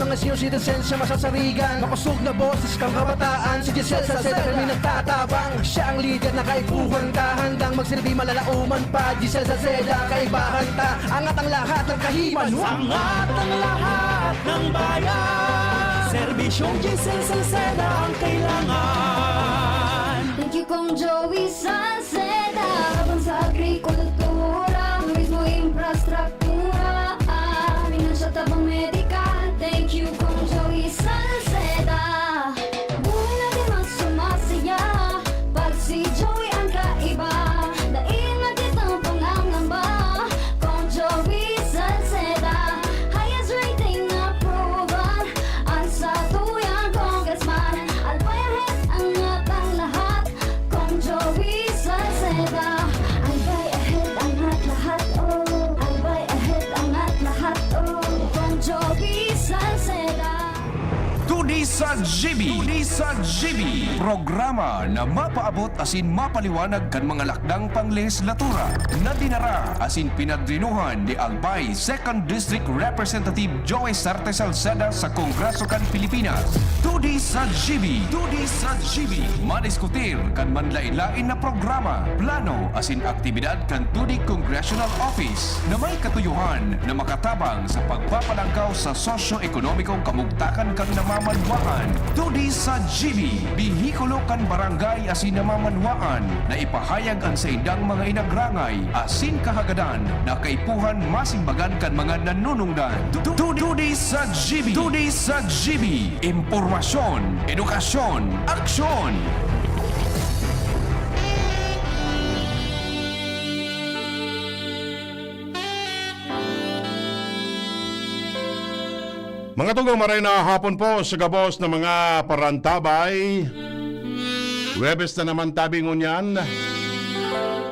mga senior citizens siya masasarigan. Mapasog na boses kang kabataan, si Giselle Salceda kami nagtatabang. Siya ang leader na kaibuhan ka, handang magsilbi malalauman pa. Giselle Salceda, kaibahan ta, angat ang lahat ng kahiman. Angat ang lahat ng bayan, serbisyong Giselle Salceda ang kailangan. Thank you Kong Joey Salceda, habang sa agrikultura, turismo, infrastruktura, finansya, tabang medikal. Thank you Kong Joey Salceda. Buhay natin mas sumasaya pag si Joey ang kaiba. Daig natin ang pangangamba, Kong Joey Salceda. Highest rating approval ang sa tuyang congressman. Albay ahead, angat ang lahat, Kong Joey Salceda. Albay ahead, angat lahat, oh. Albay ahead, angat lahat, oh. Kong Joey Salceda. Tudi sa GB. Tudi sa GB. Programa na mapaabot asin mapaliwanag kan mga lakdang panglehislatura na dinara asin pinadrinuhan ni Albay 2nd District Representative Joey Sarte Salceda sa Kongreso kan Pilipinas. Tudi sa GB. Tudi sa GB. Madiskutir kan manlain-lain na programa, plano asin aktibidad kan Tudi Congressional Office na may katuyuhan na makatabang sa pagpapalangkaw sa sosyo-ekonomikong kamugtakan kan namamanwaan. Tudi sa GB, bihikulo kan barangay asin namamanwaan na ipahayag ang sa indang mga inagrangay asin kahagadan na kaipuhan masimbagan kan mga nanunungdan. Tudi sa GB. Tudi sa GB. Impormasyon, edukasyon, aksyon. Mga tugong maray na hapon po sa gabos ng mga parantabay. Webes na naman tabing unyan.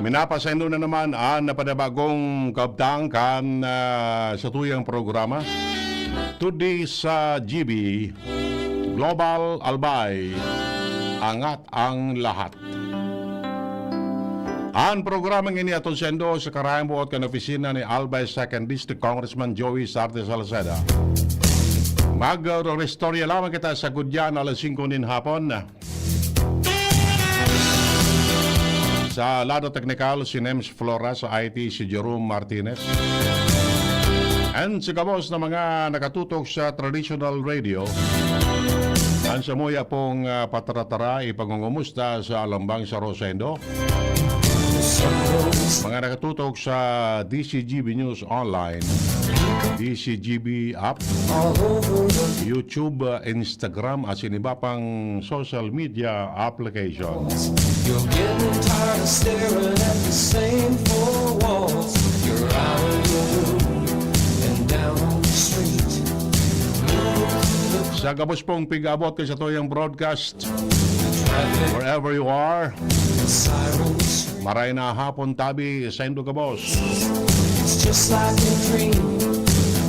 Minapasendo na naman ang napadabagong kabtang kan sa tuyang programa. Today sa GB, Global Albay, angat ang lahat. Ang programang ini atong sendo sa karayang buot kan opisina ni Albay 2nd District Congressman Joey Sarte Salceda. Mag-restorya lamang kita sa Gudyan alas 5 din hapon. Sa lado teknikal, si Nems Flora, sa IT, si Jerome Martinez. And sa kabos na mga nakatutok sa traditional radio, ang samuya pong patratara ipangungumusta sa Alambang sa Rosendo. Mga nakatutok sa DCGB News Online, DCGB app, YouTube, Instagram, at iba pang social media applications. You're getting tired of staring at the same four walls. You're out of your room and down on the street. Sa gabos pong pig-abot kay sa tuyang broadcast, wherever you are, maray na hapon tabi sa Indo Gabos. It's just like a dream.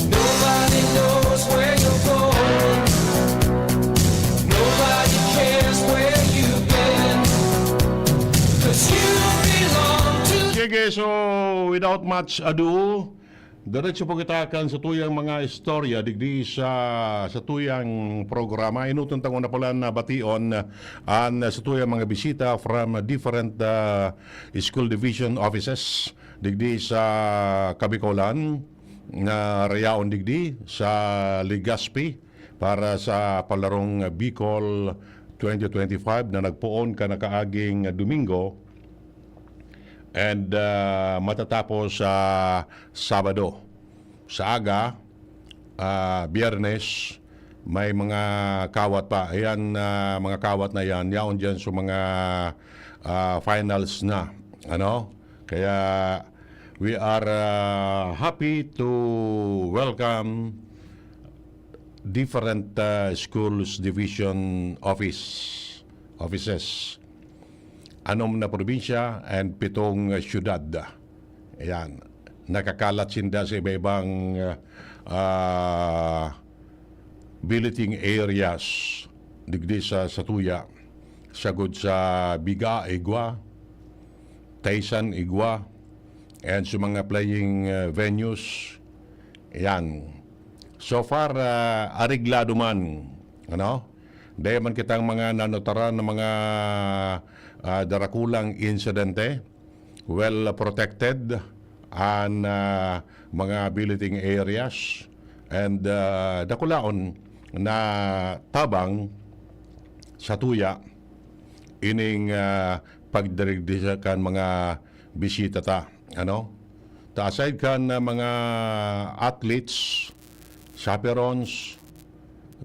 Nobody knows where you're going. Nobody cares where you've been. 'Cause you belong to. Sige, so without much ado, diretso po kita kan sa tuyang mga istorya digdi sa tuyang programa. Inutuntang ko na pala na bation sa tuyang mga bisita from different school division offices digdi sa Kabikolan, na Rayaon digdi sa Legazpi para sa palarong Bicol 2025 na nagpuon ka na kaaging Domingo and matatapos sa Sabado. Sa aga, Biyernes, may mga kawat pa. Ayan, mga kawat na yan. Yaon dyan sa mga finals na. Ano? Kaya we are happy to welcome different schools division offices. Anom na probinsya and 7 syudad. Ayan. Nakakalat sinda sa iba-ibang billeting areas digdi sa Satuya, sagod sa Biga, Igwa, Taysan, Igwa, and sa mga playing venues. Ayan. So far, ariglado man, ano? Dahil man kitang mga nanotaran ng mga darakulang insidente, well protected, and mga billeting areas, and dakulaon na tabang sa tuya, ining pagdirigdi kan mga bisita ta, ano? Ta aside kan mga athletes, chaperons,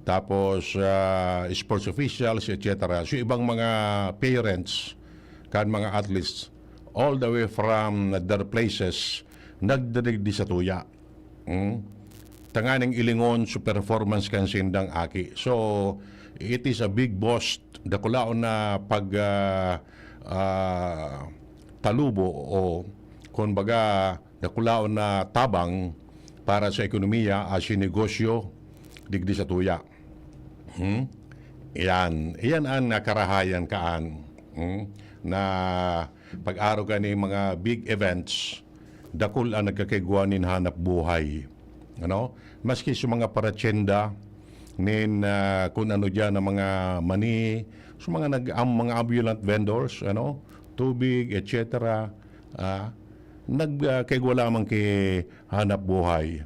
tapos sports officials, etc. So ibang mga parents kan mga athletes all the way from their places nagdirigdi sa tuya. Tanganing ilingon sa performance kan sindang aki. So it is a big boast dakulaon na pag talubo o kumbaga dakulaon na tabang para sa ekonomiya as negosyo digdi sa tuya. Iyan ang nakarahayan kaan na pag-araw ka ni mga big events dakul ang nagkakiguanin hanap buhay. Ano? Maski sa mga paratsenda nin kung ano diyan ang mga mani, sa mga mga ambulant vendors, ano, tubig, etc. Nagkagwa lamang kay hanap buhay.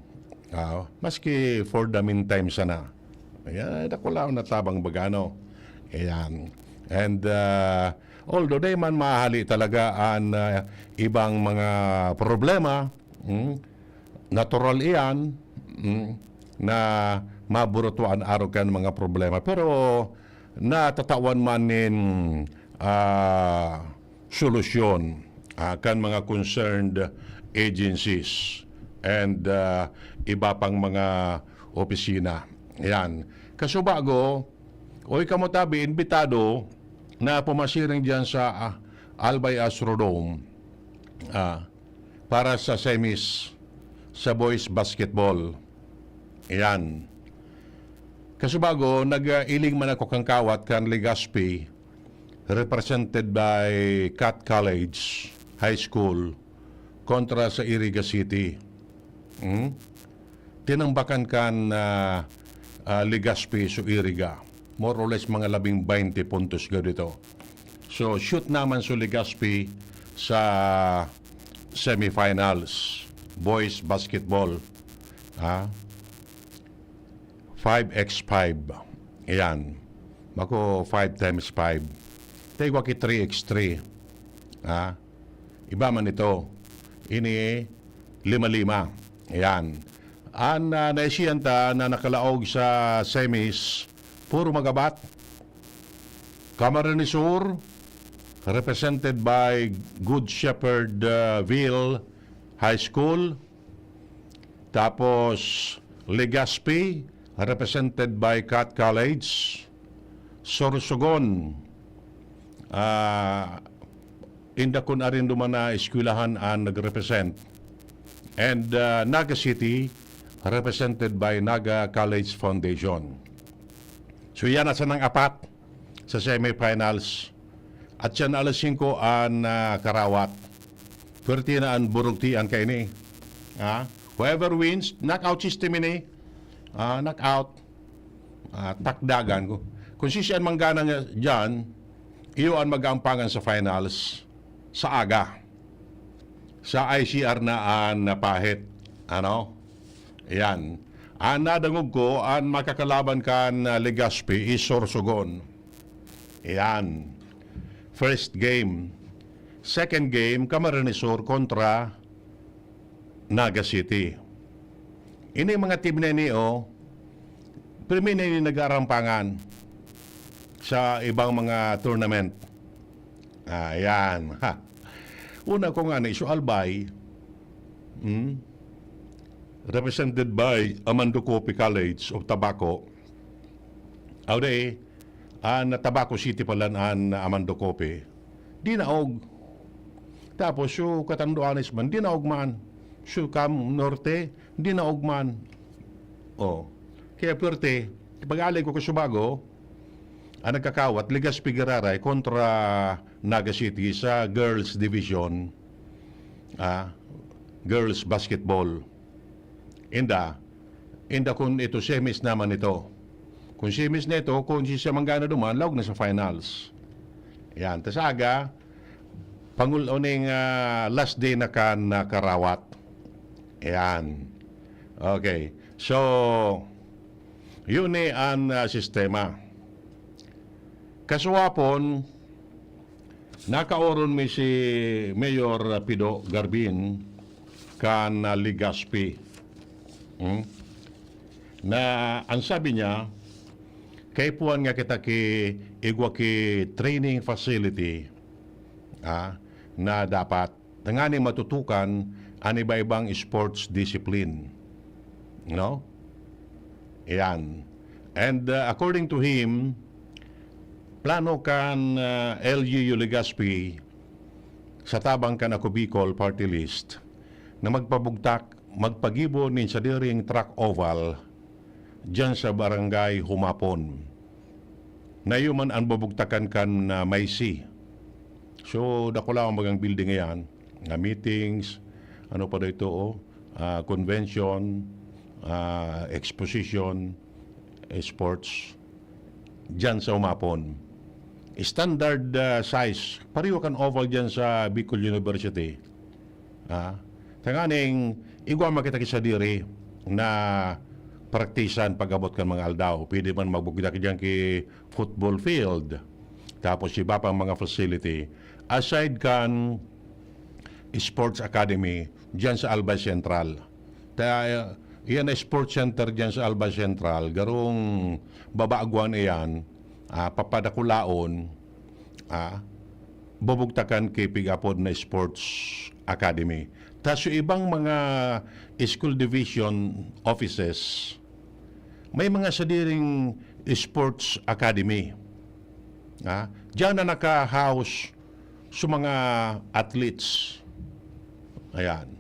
Maski for the meantime sana. Ayan, ako lang natabang bagano. Ayan. And although day man mahali talaga ang ibang mga problema, natural iyan, na maburutuan araw kan mga problema. Pero natatawan man nin solusyon kan mga concerned agencies and iba pang mga opisina. Yan. Kasubago, oy kamutabi, imbitado na pumasiring dyan sa Albay Astrodome para sa semis sa boys basketball. Yan. Kasubago, nag-iling man ako kang kawat kan Legazpi, represented by Cat College High School kontra sa Iriga City. Tinambakan kan Legazpi sa Iriga. More or less mga 20 puntos dito. So, shoot naman sa Legazpi sa semifinals. Boys basketball. 5x5. Ayan. Mako 5 times 5. Tegwa ki 3x3. Iba man ito. Ini 5-5. Ayan. Ang naisiyanta na nakalaog sa semis, puro magabat. Camarines Sur, represented by Good Shepherd Ville High School. Tapos Legazpi, represented by Cat College. Sorsogon, indakon arin duman na eskwelahan ang nag-represent. And Naga City, represented by Naga College Foundation. So yan nasa ng apat sa semifinals. At yan alas 5 ang karawat. Pwerte na ang burugtian kayo ni. Whoever wins, knockout system ini. Knockout. Takdagan ko. Kung sisiyan manggana nga dyan, iyo ang mag-aampangan sa finals sa aga. Sa ICR na ang napahit. Ano? Yan. Ang nadangog ko, ang makakalaban kan Legazpi is Sorsogon. Yan. First game. Second game, Camarines Sur kontra Naga City. Ini mga team na niyo, primin na nag-arampangan sa ibang mga tournament. Yan. Una ko nga na iso Albay, represented by Amando Coffee College of Tabaco. Aude, ang Tabaco City pala ang Amando Coffee. Di naog. Tapos, so, Katanduanes man, di naog man. So, Cam Norte, di naog man. Kaya pwerte, pag-alay ko kasubago, ang nagkakawat, Legazpi Gararay kontra Naga City sa Girls Division, Girls Basketball. Inda, inda kung ito semis naman ito. Kung semis na ito, kung siya manggana duman, lawag na sa finals. Yan, tas aga, panguloning last day na kan karawat. Yan. Okay. So, yun ang sistema. Kaswapon, nakaoron mi si Mayor Pido Garbin kan Ligaspi. Na ang sabi niya, kay puan nga kita ki igwa ki training facility na dapat tangani matutukan ang iba-ibang sports discipline. No? Yan. And according to him, plano kan LGU Legazpi sa tabang kan ako Bicol Party List na magpagibo nin sa diring track oval dyan sa barangay Humapon na yuman ang babugtakan kan may C. So, dakula ang magang building ngayon, nga meetings, ano pa dito, convention, exposition, sports, dyan sa Humapon. Standard size, pariho kan oval dyan sa Bicol University. Tanganing, igwa makita sa diri na praktisan pag-abot kan mga aldaw. Pwede man magbugda ka dyan ki football field. Tapos iba pang mga facility. Aside kan sports academy dyan sa Albay Central. Iyan na sports center dyan sa Albay Central. Garong babaagwan iyan, papadakulaon, bubugtakan kay pigapod na sports academy. Tapos yung ibang mga school division offices, may mga sadiring sports academy. Diyan na naka-house sa mga athletes. Ayan.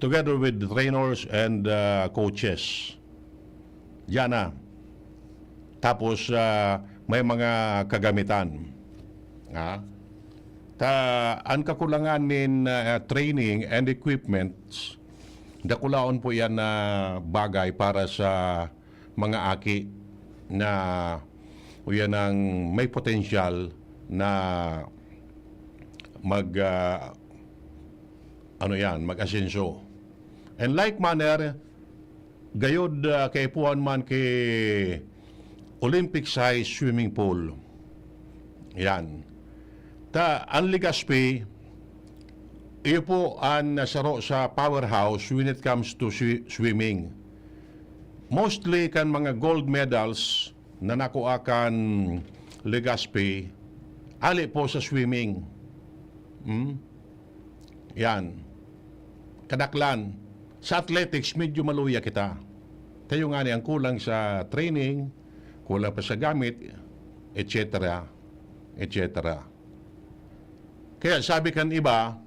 Together with trainers and coaches. Diyan na. Tapos may mga kagamitan. Ang kakulangan nin training and equipments, dakulaon po yan na bagay para sa mga aki na yan ang may potensyal na mag-asenso. And like manner, gayod kay puan man kay Olympic size swimming pool. Yan. Ang Ligaspi, iyo po ang nasaro sa powerhouse when it comes to swimming. Mostly kan mga gold medals na nakuha kan Ligaspi, ali po sa swimming. Yan. Kadaklan. Sa athletics, medyo maluya kita. Tayo nga ang kulang sa training, kulang pa sa gamit, etc. etc. Kaya sabi kan iba,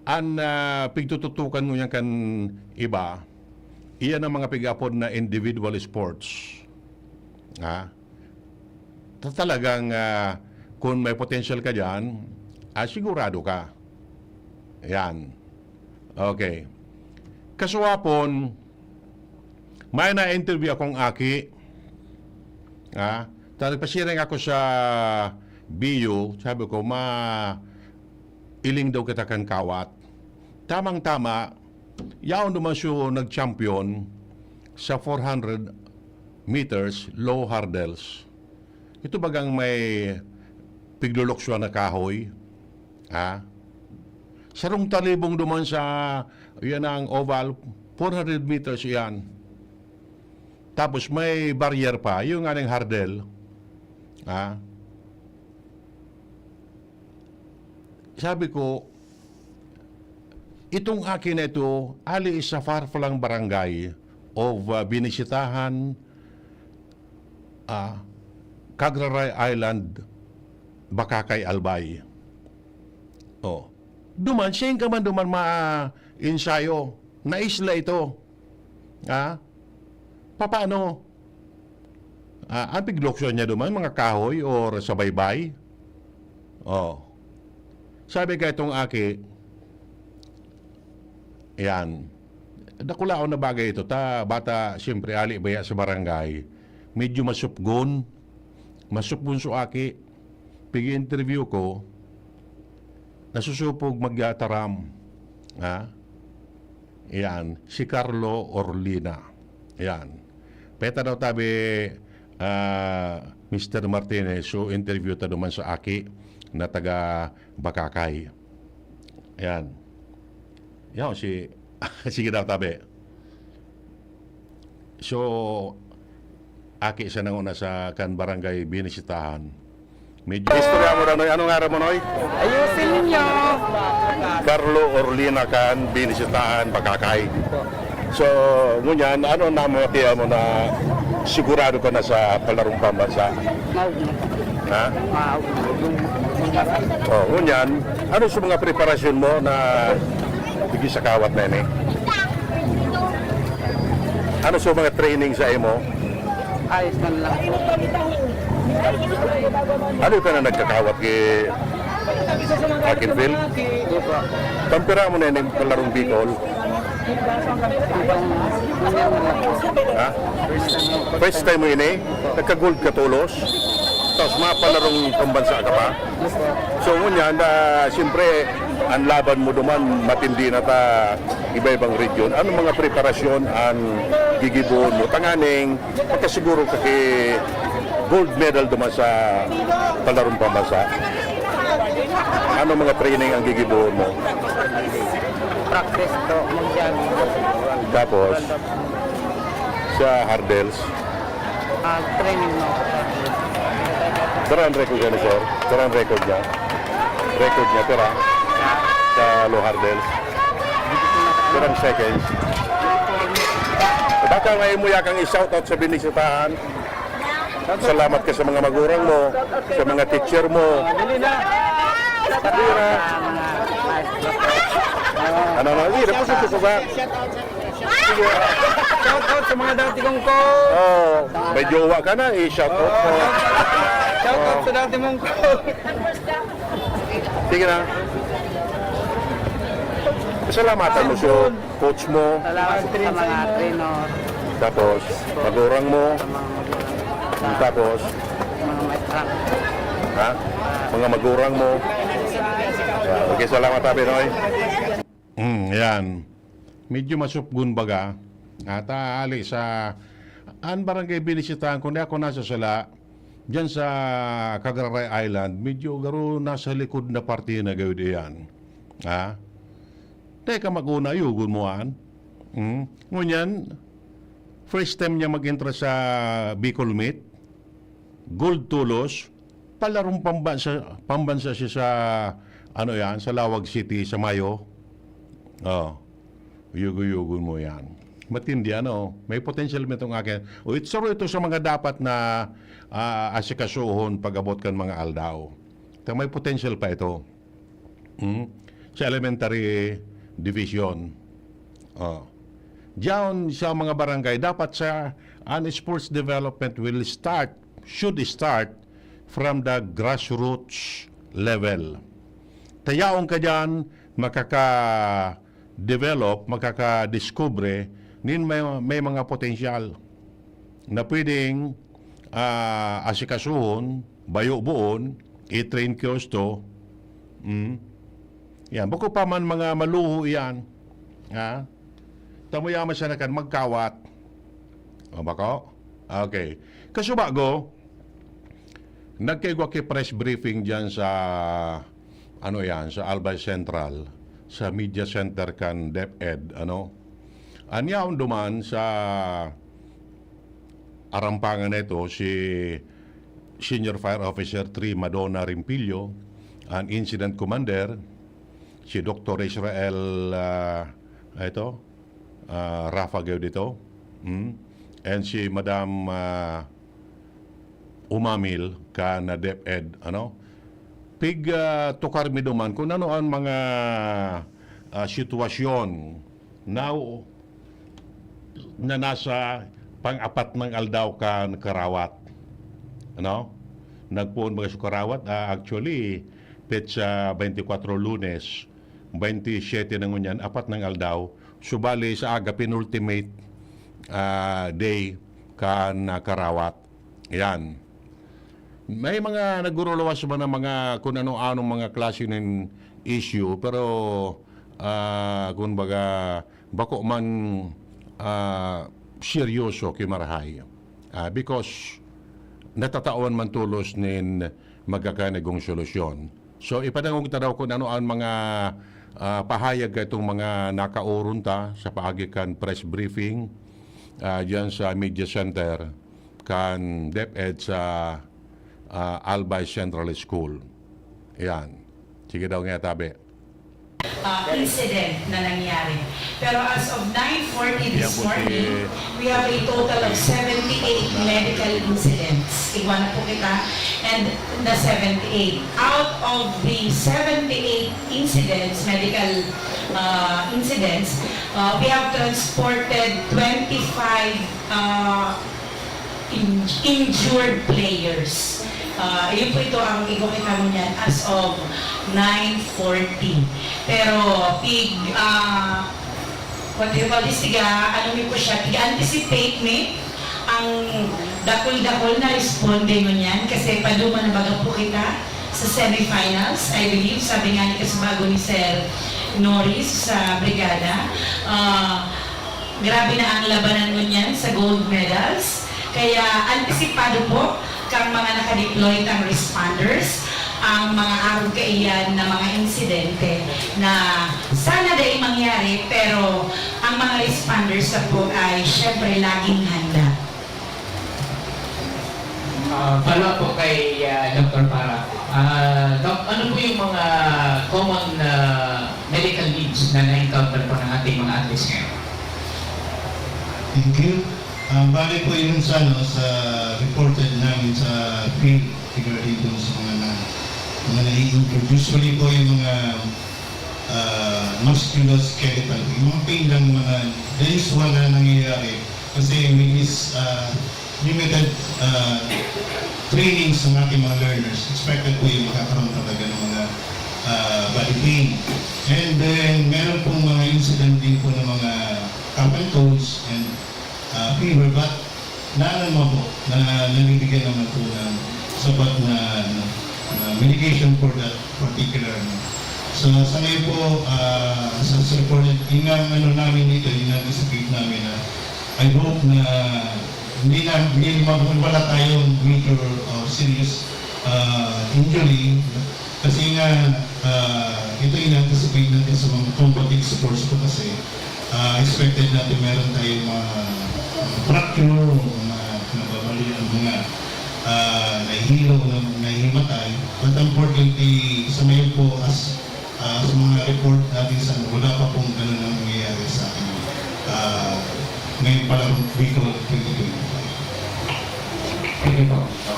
ang pigtututukan mo yan kan iba, iyan ang mga pigapod na individual sports. Talagang kung may potential ka dyan, sigurado ka. Yan. Okay. Kaswapon, may na-interview akong aki. Talagpasiring ako sa BU, sabi ko, iling daw kita kan kawat. Tamang-tama, yaon naman siya nag-champion sa 400 meters low hurdles. Ito bagang may piglulukswa na kahoy. Sarong talibong duman sa, yan ang oval, 400 meters yan. Tapos may barrier pa, yung aning hurdle. Sabi ko, itong akin na ito, ali sa far-flang barangay of binisitahan Cagraray Island, Bakakay, Albay. Duman, siyang ka man duman ma-ensayo na isla ito. Paano? Ang pigloksyon niya duman, mga kahoy or sa baybay? Sabi ka itong aki, yan, Dakulaon na bagay ito. Bata, siyempre, ali baya sa barangay. Medyo masupgon. Masupgon so aki. Pigi interview ko, nasusupog magyataram. Ha? Yan. Si Carlo Orlina. Yan. Peta daw tabi Mr. Martinez, so interview ta duman sa aki na taga Bakakay. Yan. Yan si sige daw tabi. So aki sa nanguna sa kan barangay binisitahan. Medyo istorya mo Noy. Anong araw mo Noy? Ayusin ninyo. Carlo Orlina kan binisitahan Bakakay. So, ngunyan, ano na mo tiya mo na sigurado ka na sa palarong pambansa? Ha? Oh, ngunyan, ano sa mga preparasyon mo na bigi sa kawat na ini? Ano sa mga training sa imo? Ayos man lang. Ano ka na nagkakawat kay Akinville? Di po. Tampira mo na yung palarong Bicol? Ha? First time mo ini? Nagka-gold ka tulos? Tapos mapalarong pambansa ka pa? So ngunyan, siyempre, ang laban mo duman, matindi na ta iba-ibang region. Ano mga preparasyon ang gigibon mo? Tanganing, pagkasiguro ka kay gold medal duman sa palarong pambansa. Ano mga training ang gigibon mo? Practice to. Mag-jogging. Tapos, sa hurdles, Training mo. darang record niya ni sir. Darang record niya. Record niya, tira. Sa low hurdles. Darang seconds. Baka ngayon mo yakang i-shoutout sa binisitahan. Salamat ka sa mga magurang mo, sa mga teacher mo. Tira. Ano na? Hindi, napusin ko ba? Shout out sa mga dati kong ko. Oh, may jowa ka na, i-shoutout mo. Shout out sa dati mong ko. Sige na. Salamatan mo sa coach mo, Salamat sa mga trainer. tapos magurang mo, tapos Mga maestral. ha? Mga magurang mo. Yeah, okay, salamat tabi, Noy. Yan. Medyo masupgun baga. At ali sa an barangay binisitahan ko na ako nasa sala diyan sa Cagaray Island, medyo garo nasa likod na parte na gawid yan. Ha? Teka maguna yugon mo an. Ngunyan, first time niya mag-entra sa Bicol Meet, gold tulos, palarong pambansa siya sa ano yan, sa Lawag City, sa Mayo. Oh, yugo-yugo mo yan. Matindi, ano, may potential mo itong akin. O, ito sa mga dapat na asikasuhon pag-abot kan mga aldaw. Ito, may potential pa ito. Sa elementary division. Oh. Diyan sa mga barangay, dapat sa sports development should start from the grassroots level. Tayaong ka dyan, makaka-develop, makaka-discover, may mga potensyal na pwedeng asikasuhon, bayo-buon, i-train kiyosto. Yan, bako pa man mga maluho yan. Ha? Tamuyaman siya na kan magkawat. O bako? Okay. Kasubago, nagkaigwa kay press briefing dyan sa sa Albay Central, sa Media Center kan DepEd, Anyaon duman sa arampangan nito si Senior Fire Officer 3 Madonna Rimpillo, ang Incident Commander, si Dr. Israel Rafa dito, and si Madam Umamil ka na DepEd, pig tukar mi duman kung ano ang mga sitwasyon now na nasa pang-apat ng aldaw ka karawat. Nagpuon mga sa karawat, actually petsa 24 Lunes, 27 na ngunyan, apat ng aldaw, subali sa aga penultimate day kan karawat. Yan. May mga nagurulawas ba ng mga kung ano-anong mga klase ng issue, pero kung baga bako man seryoso kimarahay. Because natataon man tulos nin magkakanagong solusyon. So ipadangog tanaw kung ano ang mga pahayag itong mga nakauron ta sa paagikan press briefing dyan sa Media Center kan DepEd sa Albay Central School. Ayan. Sige daw nga tabi. Incident na nangyari. Pero as of 9:40 this Yan po morning, we have a total of 78 medical incidents. Iguan na po kita. And the 78. Out of the 78 incidents, medical incidents, we have transported 25 injured players. Yun po ito ang ikukita mo niyan as of 9:40. Pero what do you call this, ano mo po siya, anticipate me ang dakol-dakol na responde mo niyan kasi paduma na baga po kita sa semifinals, I believe, sabi nga ni Kasbago ni Sir Norris sa Brigada. Grabe na ang labanan mo niyan sa gold medals. Kaya antisipado po kang mga nakadeploy ng responders ang mga araw kaiyan na mga insidente na sana dahil mangyari, pero ang mga responders na po ay syempre laging handa. Follow po kay Dr. Para. Doc, ano po yung mga common medical needs na na-encounter po ng ating mga athletes ngayon? Thank you. Bali po yun sa reported namin sa field regarding dun sa mga nai-injured. Usually po yung mga musculoskeletal, yung mga pain lang mga, that is one na nangyayari kasi with this limited trainings ng ating mga learners, expected po yung makakaroon talaga ng mga body pain. And then meron pong mga incident din po ng mga camel toes and fever, but naman po na nabibigyan naman po ng sapat na medication for that particular. So sa ngayon po, sa reported, yung namin dito, yung anticipate namin na I hope na hindi wala tayong major or serious injury kasi nga ito yung anticipate natin sa mga combating sports po kasi expected natin meron tayong mga fracture o nababali ang mga nahihilo o nahihimatay. But unfortunately, sa ngayon po sa mga report natin sa wala pa pong ganun ang nangyayari sa akin ngayon pa lang Bicol 2025.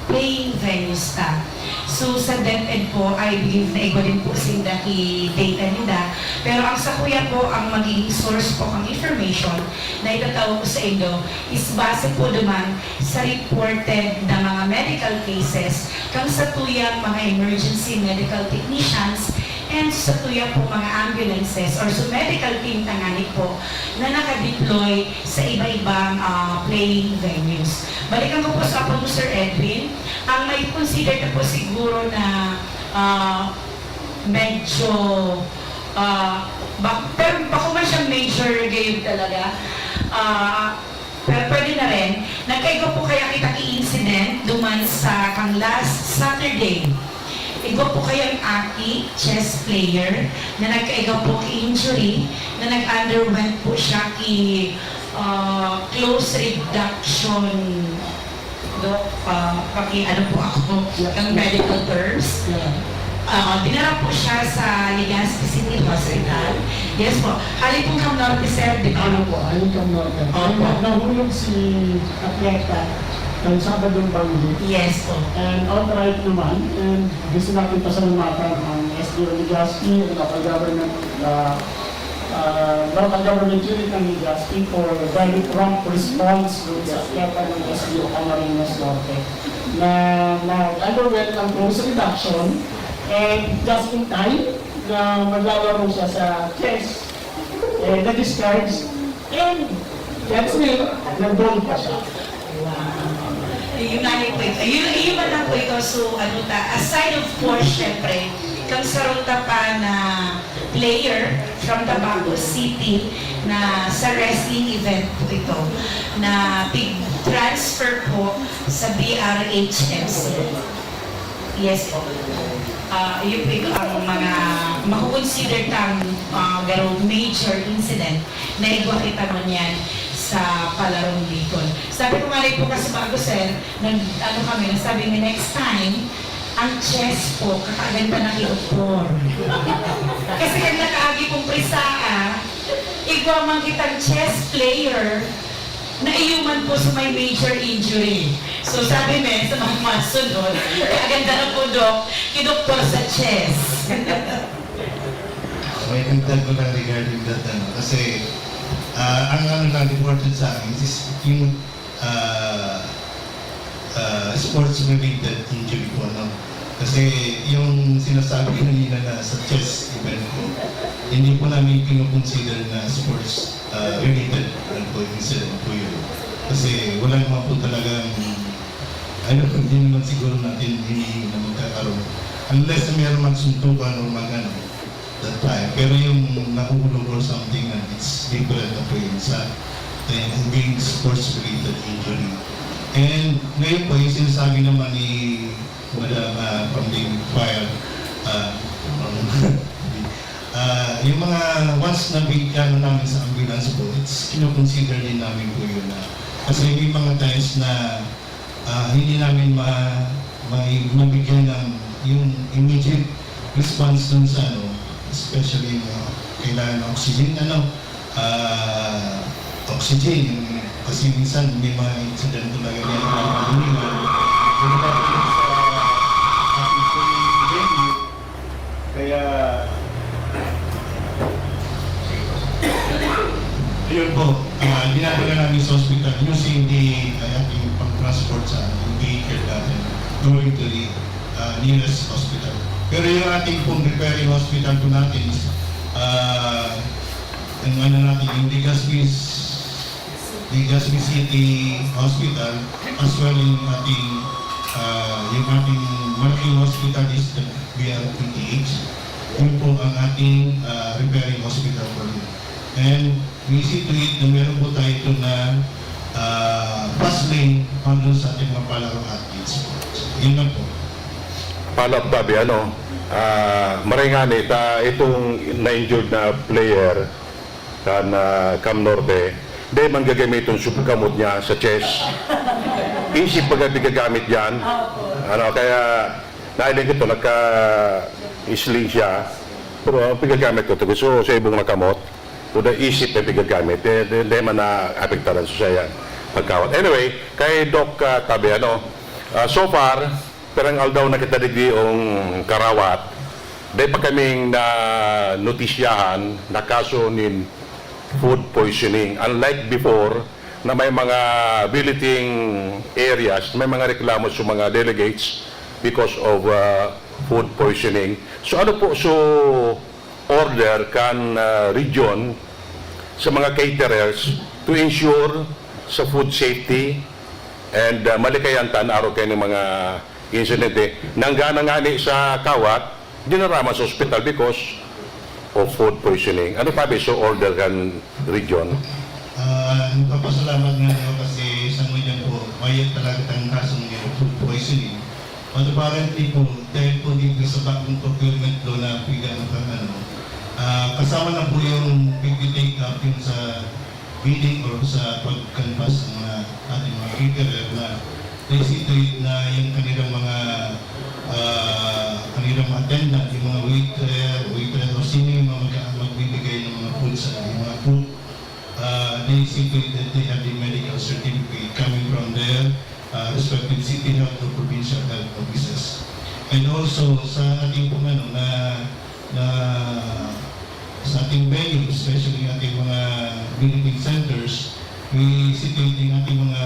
Playing venues ta. So sa DepEd po, I believe na iba din po sinda i-data nila. Pero ang sa kuya po, ang magiging source po ang information na itatawag ko sa inyo is base po naman sa reported na mga medical cases kang sa tuyang mga emergency medical technicians and sa tuyang po mga ambulances or sa medical team tanganit po na nakadeploy sa iba-ibang playing venues. Balikan ko po sa po Sir Edwin, ang may consider na po siguro na medyo pero bako man siyang major game talaga, pero pwede na rin. Nagkaigo po kaya kita ki-incident duman sa kang last Saturday. Igo po kayang aki, chess player, na nagkaigaw po ki-injury, na nag-underwent po siya close reduction. Dok, ano po ako, ang medical terms. Dinara po siya sa Legazpi City Hospital. Yes po. Hali po kang norte, sir, di ba? Ano po, ayun kang norte. Nahulog si atleta ng Sabadong Bangli. Yes po. And outright naman, and gusto natin pasalamatan ang SDO Legazpi, the local government unit ng Legazpi for very prompt response doon sa atleta ng SDO Camarines Norte na nag-underwent ng close reduction and just in time na maglalaro siya sa chess na-discharge, and that's it, nandun pa siya. Yung nanay po ito. Yung mata po ito. So, ano ta, aside of course, syempre, kang sarota pa na player from Tabaco City na sa wrestling event po ito na big transfer po sa BRHMC. Yes po. Yun po ito ang mga makukonsider kang garo major incident na igwakita mo niyan sa palarong Bicol. Sabi ko nga rin po kasi bago sir, sabi ni next time, ang chess po, kakaganda ng iupor. Kasi kung nakaagi kong prisaa, igwa man kitang chess player na iyuman po sa may major injury. So sabi mo, sa mga masunod, kaganda na po dok, kidoktor sa chess. May tagdag ko lang regarding that, kasi ang lang reported sa akin is yung sports-related injury po, no? Kasi yung sinasabi kanina na sa chess event ko, hindi po namin pinukonsider na sports-related incident po yun. Kasi wala naman po talagang, hindi naman siguro natin hindi na magkakaroon. Unless na mayroon magsuntukan o magano that time. Pero yung nahulog or something, it's different na po yun sa being sports-related injury. And ngayon po, yung sinasabi naman ni Madam from the fire, yung mga once na bigyan namin sa ambulance po, it's kinoconsider din namin po yun na. Kasi may mga times na hindi namin mabigyan ng yung immediate response dun sa especially kailangan ng oxygen, oxygen, kasi minsan may mga incident talaga na nakakalungan. Kaya yun po, ginagawa namin sa hospital using the ating pang-transport sa vehicle natin going to the nearest hospital. Pero yung ating pong referring hospital po natin is yung Legazpi City Hospital, as well yung ating malaking hospital is the BRPTH. Yun po ang ating referring hospital po rin. And we see to it na meron po tayo ito na fast lane hanggang sa ating mga palarong athletes. Yun lang po. Palap tabi, maringani, itong na-injured na player na Cam Norte, di man gagamitin subugamot niya sa chess. Isip pag gagamit yan. Kaya nailing ito, nagka-isling siya. Pero pigagamit ko ito, gusto sa ibong nakamot. Kung isip na pigagamit, di man na-apektaran siya yan. Pagkawat. Anyway, kay Doc Tabi, so far, perang aldaw na kita digdi ang karawat, dahil pa kaming na notisyahan na kaso nin food poisoning. Unlike before, na may mga billeting areas, may mga reklamo sa mga delegates because of food poisoning. So ano po order kan region sa mga caterers to ensure sa food safety and malikayantan araw kayo ng mga insidente. Nanggana nga ni sa kawat, dinarama sa hospital because of food poisoning. Ano sabi sa order kan region? Nagpapasalamat nga niyo kasi sa ngayon po, may talaga tayong kasong food poisoning. But apparently po, dahil po dito sa bagong procurement law na pigan ng kasama na po yung pag-take up yung sa bidding or sa pag-canvas ng mga ating mga caterer na they see to it na yung kanilang mga attendant, yung mga waiter o sino yung mga magbibigay ng mga food sa mga food. They see to it that they have the medical certificate coming from their respective city health or provincial health offices. And also sa ating pong sa ating venue, especially ating mga visiting centers, we situate ating mga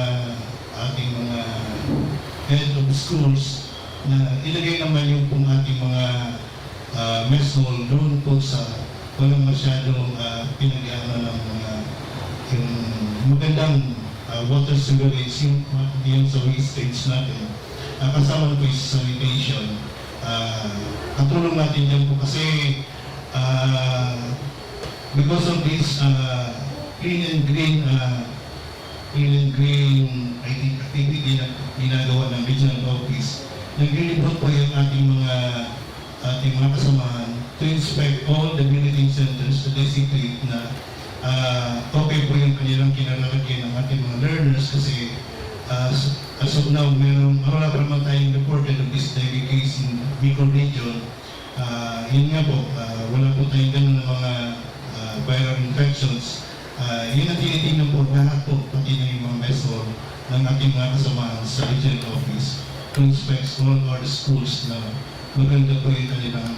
head of schools na ilagay naman yung pong ating mga mess hall doon po sa walang masyadong pinag-ano ng mga yung magandang water sewerage yung sa wastage natin. Kasama na po yung sanitation. Katulong natin yan po kasi because of this clean and green activity na ginagawa ng regional office, naglilibot po yung ating mga kasamahan to inspect all the building centers to designate na okay po yung kanilang kinalalagyan ng ating mga learners kasi as of now, wala pa naman tayong reported of this dengue case in Bicol region. Yun nga po, wala po tayong ganun ng mga viral infections. Yun ang tinitingnan po lahat po, pati na yung mga measure ng ating mga kasamahan sa regional office to inspect all our schools na maganda po yung kanilang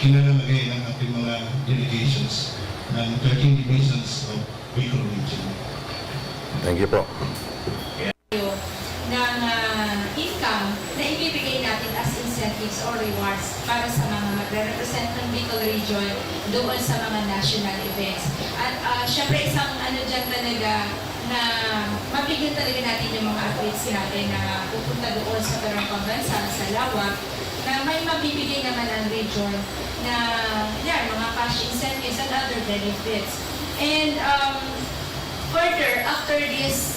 kinalalagay ng ating mga delegations ng 13 divisions of Bicol region. Thank you po. ng income na ibibigay natin as incentives or rewards para sa mga magre-represent ng Bicol Region doon sa mga national events. At syempre isang dyan talaga na mabigyan talaga natin yung mga athletes natin na pupunta doon sa perang pambansa, sa lawak, na may mabibigay naman ang region na yan, mga cash incentives and other benefits. And further, after this,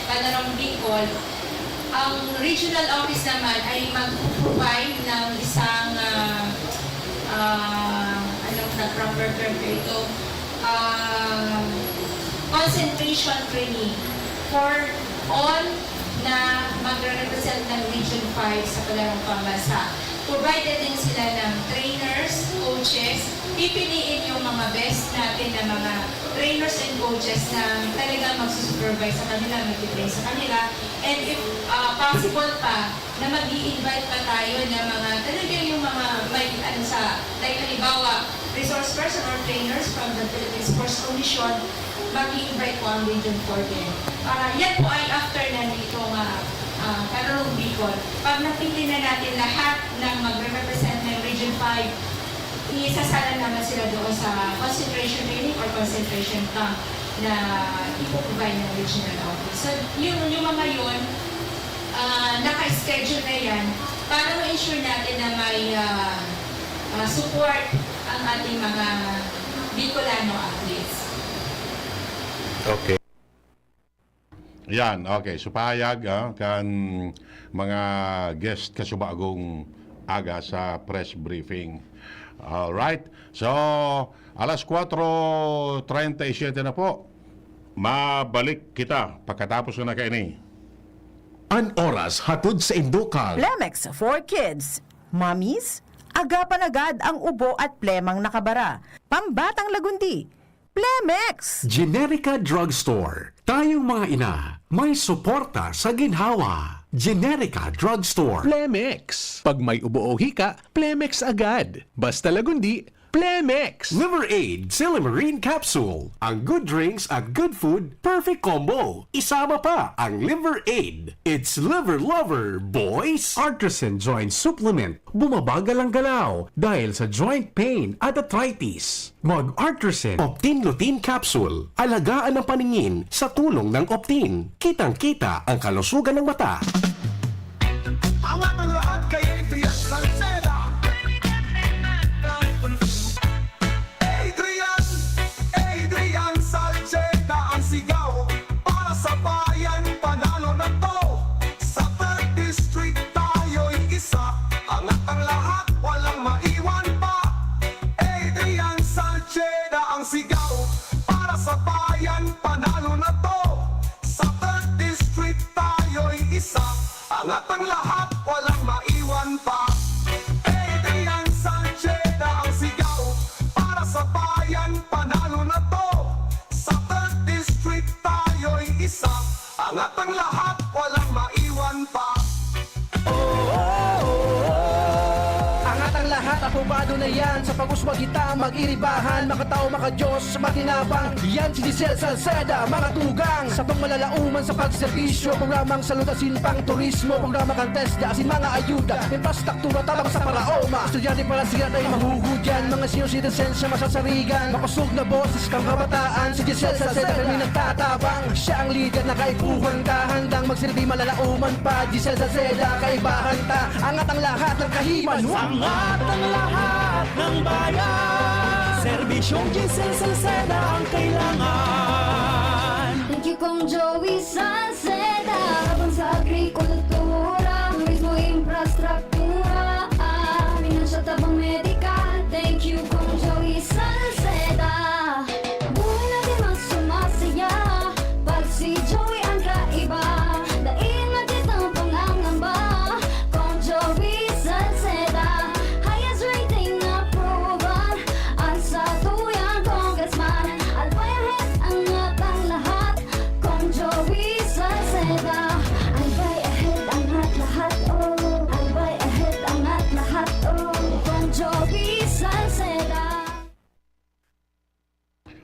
Palarong Bicol, ang regional office naman ay mag-provide ng isang, proper term ito, concentration training for all na magre-represent ng Region 5 sa Palarong Pambansa. Provided din sila ng trainers, coaches, pipiliin yung mga best natin na mga trainers and coaches na talagang magsusupervise sa kanila, mag-train sa kanila. And if possible pa, na mag-i-invite pa tayo ng mga, talagang yung mga may, like halimbawa, resource person or trainers from the Philippine Sports Commission, mag-i-invite po ang Region 4 din. Yan po ay after na nitong Palarong Bicol. Pag napili na natin lahat ng magre-represent ng Region 5, isasala naman sila doon sa concentration training or concentration camp na ipoprovide ng regional office. So, yung mga yun, naka-schedule na yan para ma-ensure natin na may support ang ating mga Bicolano athletes. Okay. Yan, okay. Supayag kan mga guest kasubagong aga sa press briefing. Alright. So, alas 4:37 na po. Mabalik kita pagkatapos na kaini. An oras hatod sa Indukal. Plemex for Kids. Mommies, agapan agad ang ubo at plemang nakabara. Pambatang lagundi. Plemex! Generica Drugstore. Tayong mga ina, may suporta sa ginhawa. Generica Drugstore. Plemex. Pag may ubo o hika, Plemex agad. Basta lagundi, Plemex. Liver Aid Silimarine Capsule. Ang good drinks at good food, perfect combo. Isama pa ang Liver Aid. It's liver lover, boys. Artisan Joint Supplement. Bumabagal ang galaw dahil sa joint pain at arthritis. Mag-Artisan Optin Lutein Capsule. Alagaan ang paningin sa tulong ng Optin. Kitang-kita ang kalusugan ng mata. Ang ating lahat kay Adrian Salceda. Adrian Salceda ang sigaw para sa bayan, panalo na to. Sa 3rd District tayo'y isa, angat ang lahat, walang maiwan pa. Adrian Salceda ang sigaw para sa bayan, panalo na to. Sa 3rd District tayo'y isa, angat ang lahat, walang maiwan pa. Adrian Salceda ang sigaw para sa bayan, panalo na to. Sa 3rd District tayo'y isa, angat ang lahat, walang maiwan pa. Angat ang lahat, ako ba kalmado na yan Sa pag-uswag kita mag-iribahan Makatao, makadiyos, matinabang Yan si Giselle Salceda, mga tugang Sa pangmalalauman sa pagserbisyo Programang salud asin pang turismo Programa kantesda asin mga ayuda Infrastruktura tabang sa paraoma Estudyante para siya ay mahuhudyan Mga senior citizens siya masasarigan Mapasog na boses kang kabataan Si Giselle Salceda kami nagtatabang Siya ang leader na kaipuhan ka Handang magsilbi malalauman pa Giselle Salceda, kaibahan ta Angat ang lahat ng kahiman Angat ang lahat ng bayan Serbisyong Giselle Salceda ang kailangan. Thank you Kong Joey Salceda Habang sa agrikultura Turismo, infrastruktura Finansya, tabang medikal Thank you Kong Joey Salceda Buhay natin mas sumasaya Pag si Joey ang kaiba Daing natin ang pangangamba Kong Joey Salceda Highest rating approval Ang sa tuyang congressman Albay ahead angat ang lahat Kong Joey Salceda Albay ahead angat lahat oh Albay ahead angat lahat oh Kong Joey Salceda.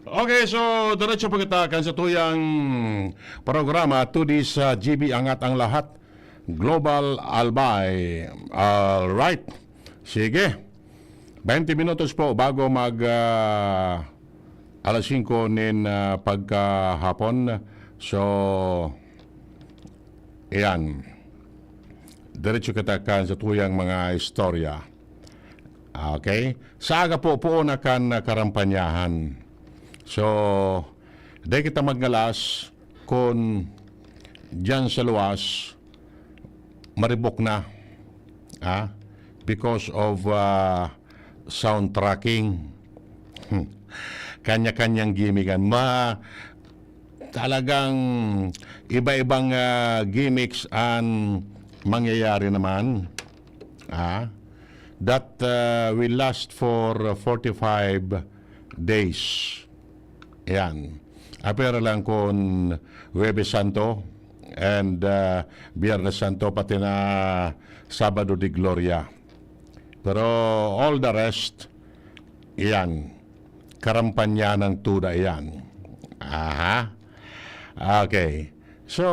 Okay, so diretso po kita kan sa tuyang programa to this GB Angat ang Lahat Global Albay. Alright, sige. 20 minutos po bago mag alas 5 nin pagkahapon. So, iyan. Diretso kita kan sa tuyang mga istorya. Okay? Sa aga po na kan karampanyahan. So, di kita maggalas kung dyan sa luwas, maribok na. Because of sound tracking. Kanya-kanyang gimikan. Talagang iba-ibang gimmicks ang mangyayari naman. That will last for 45 days. Yan. Pero lang kung Huwebes Santo and Biyernes Santo pati na Sabado de Gloria. Pero all the rest, yan. Karampanya ng tuda yan. Okay. So,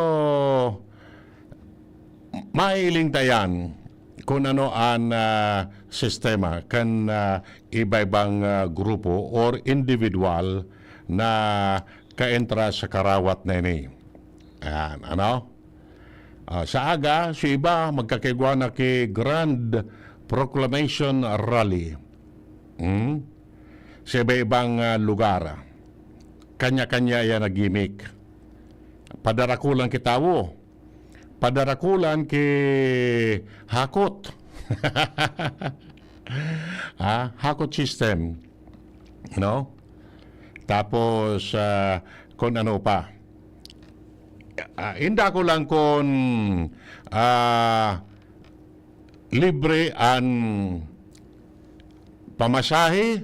mailing tayan kung ano ang sistema kan iba-ibang grupo or individual na kaentra sa karawat na ini. Ayan, ano? Sa aga, si iba magkakigwa na ki Grand Proclamation Rally. Sa iba-ibang lugar. Kanya-kanya yan na gimmick. Padarakulan kitawo. Padarakulan ki hakot. Hakot system. You know? Tapos, kung ano pa. Hindi ko lang kung libre ang pamasahe,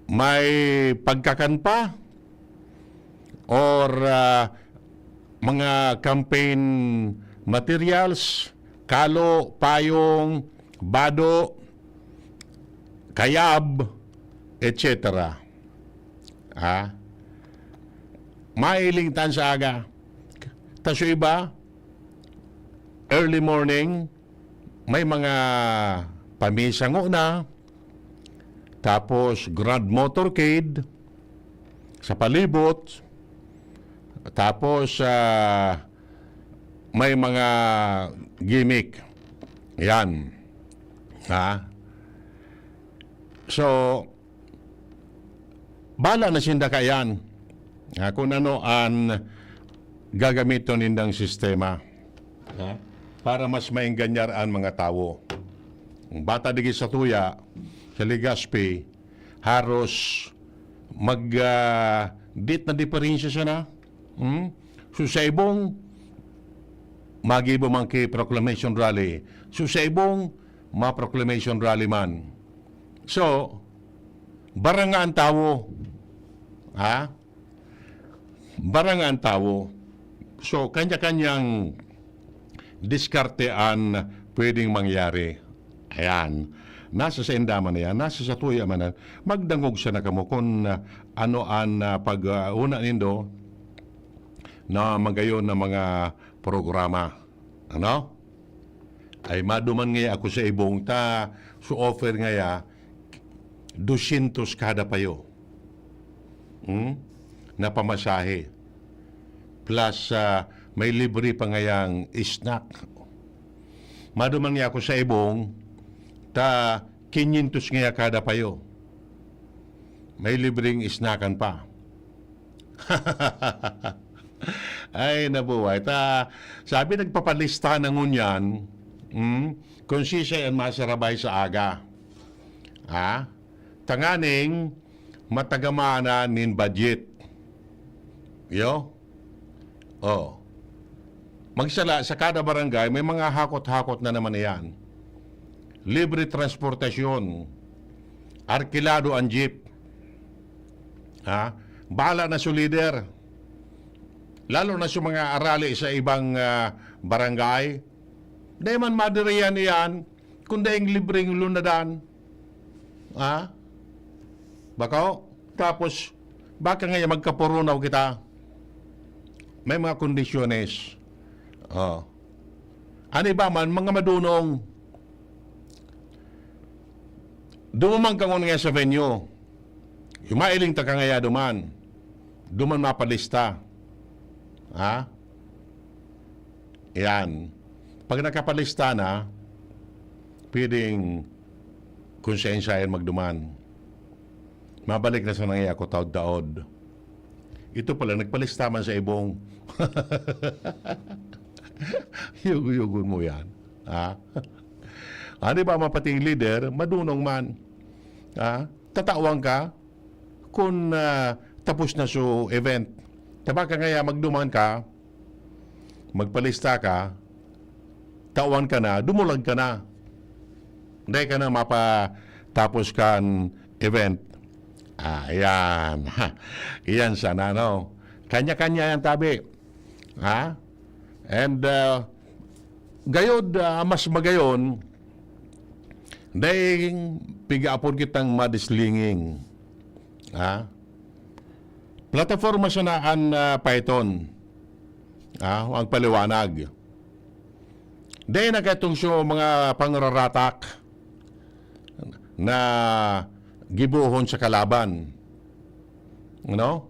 may pagkakan pa, or mga campaign materials, kalo, payong, bado, kayab, etc. Mailing tan sa aga. Taso iba, early morning, may mga pamisango na, tapos grand motorcade sa palibot, tapos may mga gimmick. Yan. So, bala na sinda kayan kung ano ang gagamiton nindang sistema para mas mainganyar ang mga tao. Bata digi sa tuya, sa Legazpi, haros dit na diferensya siya na. So sa ibong magibo man ki proclamation rally. So sa ibong ma-proclamation rally man. So, barangan tao. Barangan tao. So, kanya-kanyang diskartean pwedeng mangyari. Ayan. nasa sa indaman na yan, nasa sa tuya man, magdangog siya na kamo kung ano an pag una nindo na magayon na mga programa. Ano? Ay maduman ngaya ako sa ibong ta so offer ngaya 200 kada payo. Na pamasahe. Plus may libre pa ngayang snack. Maduman ngaya ako sa ibong ta 500 ngaya kada payo. May libreng snackan pa. Ay, nabuhay. Sabi, nagpapalista ng unyan, kung siya ang masarabay sa aga. Ha? Tanganing, matagamana nin budget. Yo? Oh. Magsala, sa kada barangay, may mga hakot-hakot na naman yan. Libre transportasyon. Arkilado ang jeep. Ha? Bala na su leader. Lalo na sa mga arali sa ibang barangay, dahil man madiriyan yan, kung dahil libreng lunadan. Ha? Bako? Tapos, baka ngayon magkapurunaw kita. May mga kondisyones. Oh. Ano ba man, mga madunong, dumamang ka nga sa venue. Yung mailing ta ka ngaya duman mapalista. Ha? Yan. Pag nakapalista na, pwedeng konsensyahin magduman. Mabalik na sa nangyaya ko taod-taod. Ito pala, nagpalista man sa ibong. Yugo-yugon mo yan. Ha? Ano ba mapating leader, madunong man. Ha? Tatawang ka kung tapos na so event. Tabaka ngaya magduman ka, magpalista ka, tawan ka na, dumulag ka na. Hindi ka na mapatapos kan event. Ayan. Iyan sana, no? Kanya-kanya yan tabi. Ha? And, gayod, mas magayon, dahil pigaapon kitang madislinging. Ha? Plataforma siya na ang Python. Ang paliwanag. Dahil na katong so mga pangraratak na gibuhon sa kalaban. No?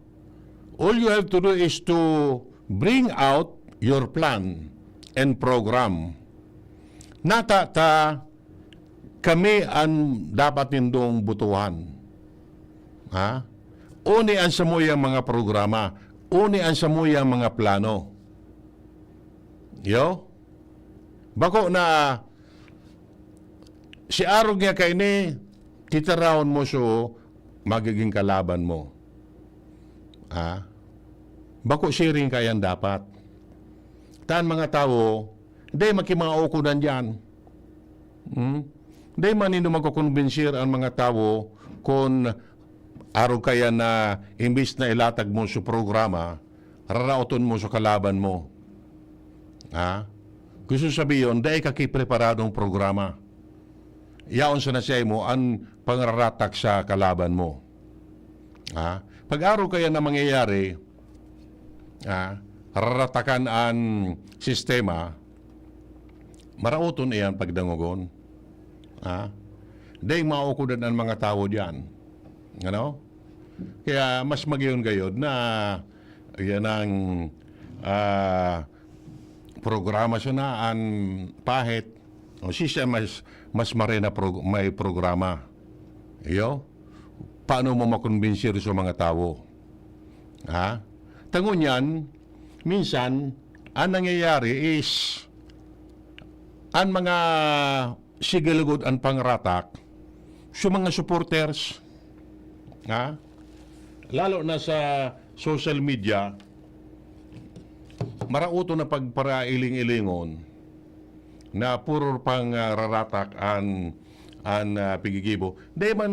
All you have to do is to bring out your plan and program. Natata kami ang dapat nindong butuhan. Ha? Uni ang samuyang mga programa. Uni ang samuyang mga plano. Yo? Bako na si arog niya kay ni titaraon mo so magiging kalaban mo. Ha? Bako sharing kayan dapat. Taan mga tao, hindi makimaukunan dyan. Hindi manindo magkukonbensir ang mga tao kung araw kaya na imbis na ilatag mo sa programa, rarauton mo sa kalaban mo. Ha? Gusto sabihin, dahil kakipreparadong programa. Iyaon sa nasay mo ang pangraratak sa kalaban mo. Ha? Pag araw kaya na mangyayari, raratakan ang sistema, marauton iyan pagdangogon. Ha? Dahil maukudan ang mga tao diyan. Ano? Kaya mas magyon gayod na yan ang programa siya na ang pahit. O siya mas marina may programa. Iyo? Paano mo makonbinsir sa mga tao? Ha? Tangon yan, minsan, ang nangyayari is ang mga sigalugod ang pangratak sa mga supporters. Ha? Lalo na sa social media, marauto na pagparailing-ilingon na puro pang raratak ang pigigibo. Dahil man,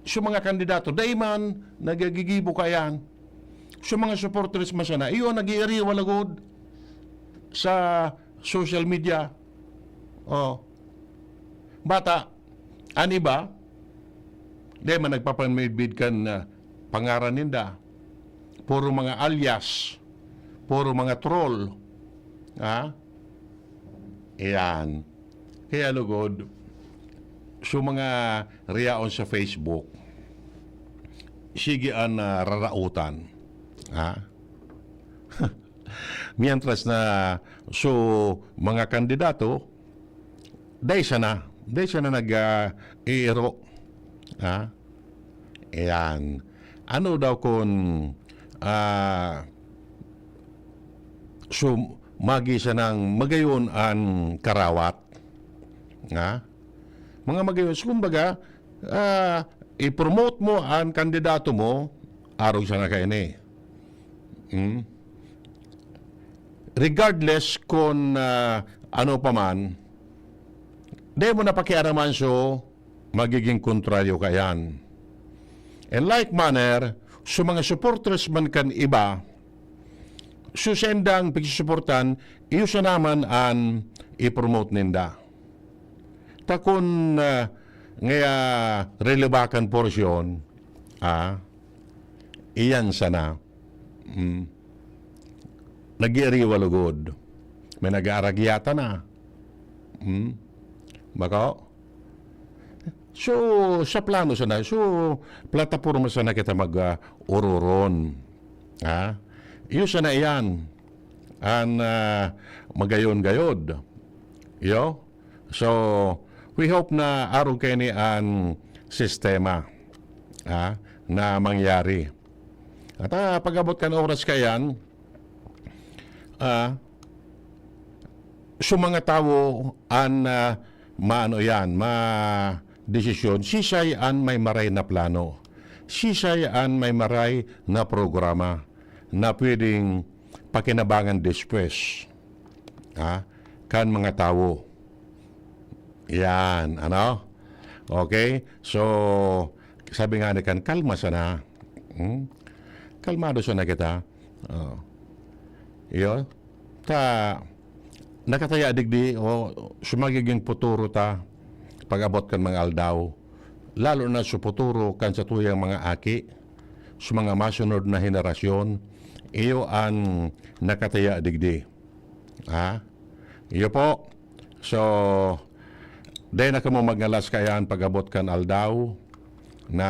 sa mga kandidato, dahil man nagagigibo kayan, sa mga supporters masana, iyon nag-iiriwa lagod sa social media. Oh. Bata, Ani ba? Di man nagpapamidbid kan pangaran ninda. Puro mga alias. Puro mga troll. Ha? Iyan. Kaya lugod, so mga riyaon sa Facebook, sige ang rarautan. Ha? Mientras na so mga kandidato, day siya na nag-iiro. Ha? Ayan. Ano daw kung so magi siya ng magayon ang karawat. Ha? Mga magayon. So, kumbaga, i-promote mo ang kandidato mo, araw siya na kayo ni. Regardless kung ano pa man, di mo napakiaraman so magiging kontraryo ka yan. In like manner, so mga supporters man kan iba, susendang pagsusuportan, iyo siya naman ang i-promote ninda. Takon ngaya relevakan porsyon, iyan sana. Nag-iariwalugod. May nag-aaragyata na. Bako? So, sa plano sana, so, plataforma sana kita mag-ururon. Iyo sana iyan. Ang magayon-gayod. Yo? So, we hope na araw kayo ni ang sistema na mangyari. At pag-abot ka ng oras kayan, so mga tao ang maano yan, desisyon, sisay ang may maray na plano. Sisay ang may maray na programa na pwedeng pakinabangan después. Kan mga tao. Yan, ano? Okay? So, sabi nga ni kan, kalma sana. Kalmado sana kita. Iyo? Nakataya digdi, sumagiging puturo ta, pag-abot kan mga aldaw. Lalo na sa puturo kan sa tuyang mga aki, sa mga masunod na henerasyon, iyo ang nakataya digdi. Iyo po. So, dahil na kamo magnalas kayan pag-abot kan aldaw na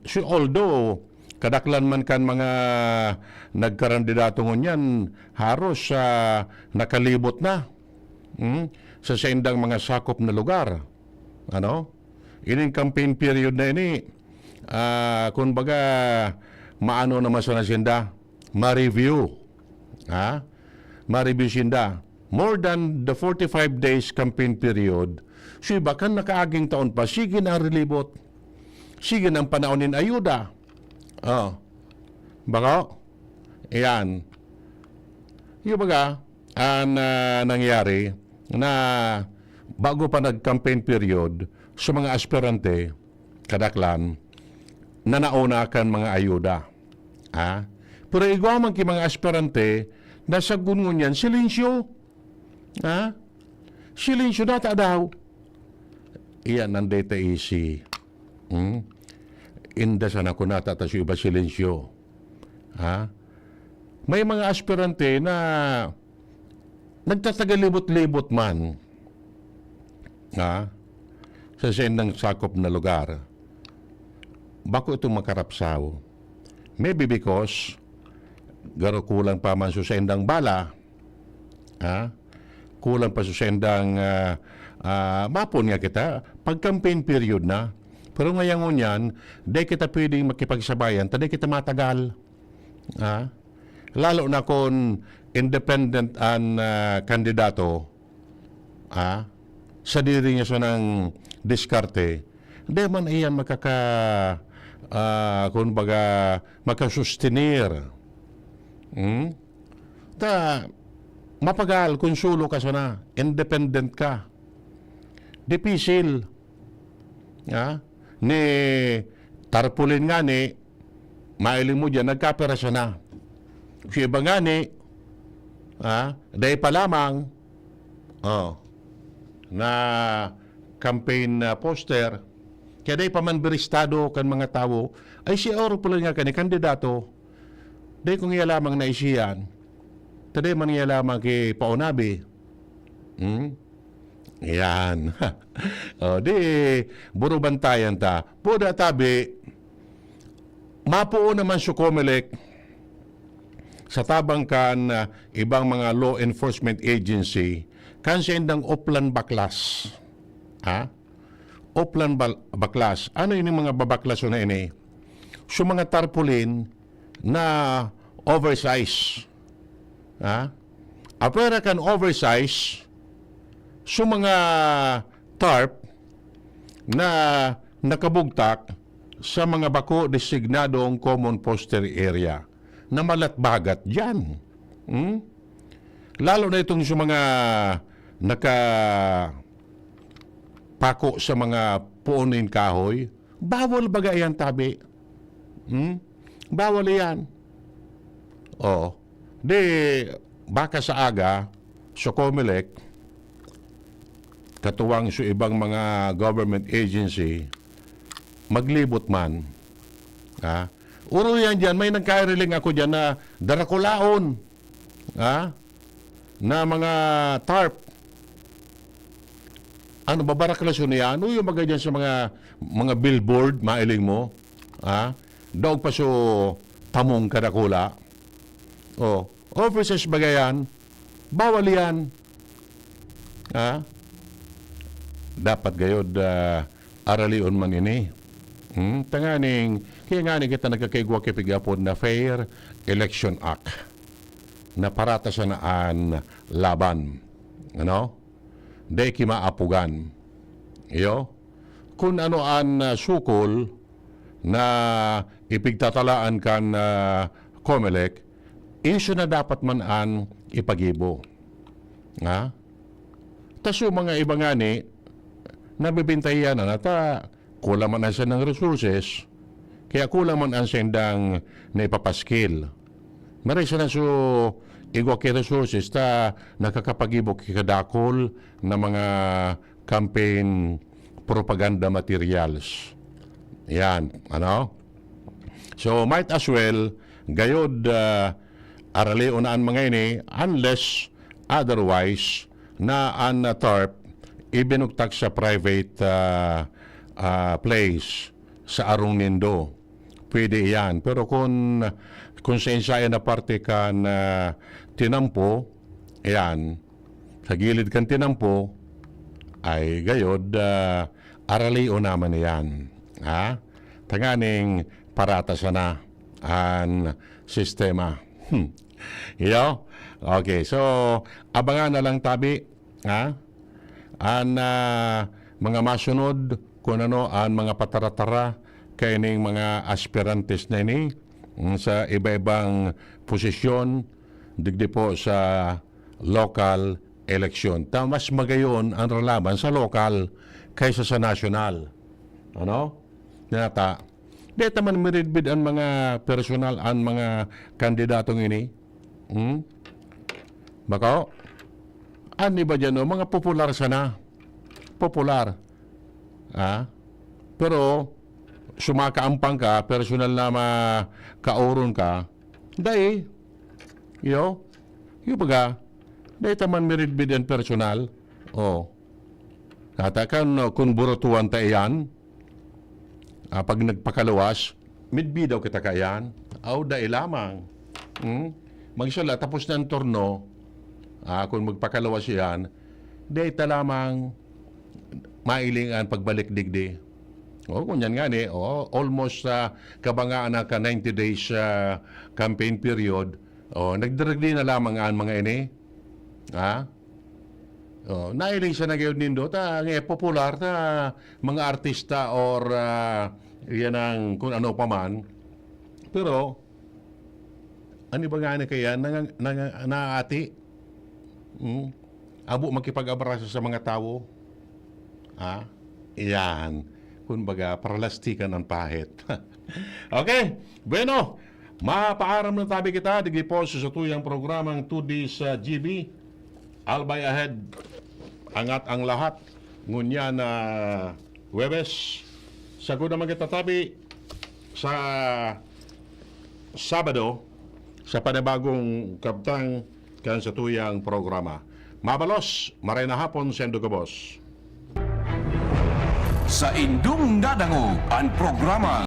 so, although kadaklan man kan mga nagkarandidato ngunyan haros nakalibot na sa sendang mga sakop na lugar. Ano? Ining campaign period na ini kung baga maano naman sa senda ma-review. Ma-review sinda. More than the 45 days campaign period, so iba kan nakaaging taon pa, sige na relibot. Sige ng panahon ayuda. Baka? Ayan. Yung baga, ang nangyari na bago pa nag-campaign period, sa mga aspirante, kadaklan, na nauna kan mga ayuda. Pero igwaman ki mga aspirante, nasa gungun yan, silensyo. Silensyo data daw. Iyan ang data easy. Inda sana ko nata tayo iba silensyo. May mga aspirante na nagtatagalibot-libot man sa sendang sakop na lugar. Bako itong makarapsaw? Maybe because garo kulang pa man sa sendang bala. Kulang pa sa sendang mapon nga kita pag-campaign period na. Pero ngayon yan, di kita pwedeng makipagsabayan, di kita matagal. Lalo na kung independent ang kandidato, sa diri niya siya ng diskarte, di man iyan kung baga, makasustenir. Mapagal, konsulo ka sana, independent ka. Dipisil. Ni tarpulin nga ni, mailing mo dyan, nagkapera siya na. Si iba nga ni, dahil pa lamang, na campaign poster. Kaya day pamanberistado kan mga tao, ay si Oro pala nga kani kandidato. Day kung iya lamang na isiyan, taday man iya lamang kay Paunabi. Yan. O, di, buro bantayan ta. Puda tabi, mapuo naman sa Comelec sa tabang kan ibang mga law enforcement agency kan sa indang Oplan Baklas. Ha? Oplan Baklas. Ano yung mga babaklas na ini? So mga tarpaulin na oversize. Ha? Apera kan oversize so mga tarp na nakabugtak sa mga bako designadong common poster area na malatbagat dyan. Lalo na itong sa mga pako sa mga puunin kahoy, bawal baga yan tabi. Bawal yan. O, di baka sa aga, sa Comelec, katuwang sa ibang mga government agency, maglibot man. Ha? Uro yan dyan, may nagkariling ako dyan na darakulaon. Ha? Na mga tarp. Ano, babaraklasyon niya? Ano yung mga dyan sa mga billboard, mailing mo? Ha? Daog pa so tamong kadakula. O, officers bagayan, bawal yan. Ha? Dapat gayod aralion man ini. Tanganing, kaya nga kita nagkakaigwa kipigapod na Fair Election Act na parata sa naan laban. Ano? Day kimaapugan. Iyo? Kung ano an sukol na ipigtatalaan kan Comelec, iso na dapat man an ipagibo. Ha? Taso mga iba nga ni, nabibintayan na nata, kulang man siya ng resources, kaya kulang man ang sendang na ipapaskil. Maray siya na so igwa kay resources ta nakakapagibok kikadakol na mga campaign propaganda materials. Yan, ano? So, might as well, gayod arali unaan mga ini, unless otherwise, na an tarp, ibinugtak sa private place sa arong nindo. Pwede yan. Pero kung sa insaya na parte ka na tinampo, yan, sa gilid kan tinampo, ay gayod, arali o naman yan. Ha? Tanganing parata sana ang sistema. Iyo? Okay, so, abangan na lang tabi, ha? Ang mga masunod, kung ano, ang mga pataratara, kaining mga aspirantes na ini, sa iba-ibang posisyon, digdi po sa local election. Mas magayon ang relaban sa local kaysa sa national. Ano? Nata, dito man miridbid ang mga personal, ang mga kandidatong ini. Baka, ani ba dyan, mga popular sana. Popular. Pero, sumakaampang ka, personal na makauron ka, dahil, yung baga, dahil taman miridbid ang personal, katakan, kung burutuan ta iyan, pag nagpakalawas, midbidaw kita kayan, dahil lamang, magsala, tapos na ang turno, kung magpakalawas yan, dahil ta lamang, mailingan pagbalik digdi. Kunyan nga ni, almost kabangaan na ka 90 days campaign period, nagdiragdi na lamang ang mga ini. Nailing siya na gayon nindo, popular ta mga artista or yan ang kung ano pa man. Pero, ano ba nga na kaya, naati? Abo makipag-abrasa sa mga tao? Yan. Kumbaga, paralastikan ang pahit. Okay, bueno, mapaaram na tabi kita, digli po sa tuyang programang 2D sa GB. Albay ahead, angat ang lahat. ngunya na Webes. Sagud naman kita tabi sa Sabado sa panibagong kabtang kan sa tuyang programa. Mabalos, maray na hapon, Sendo Gabos. Sa indung nadangog ang programa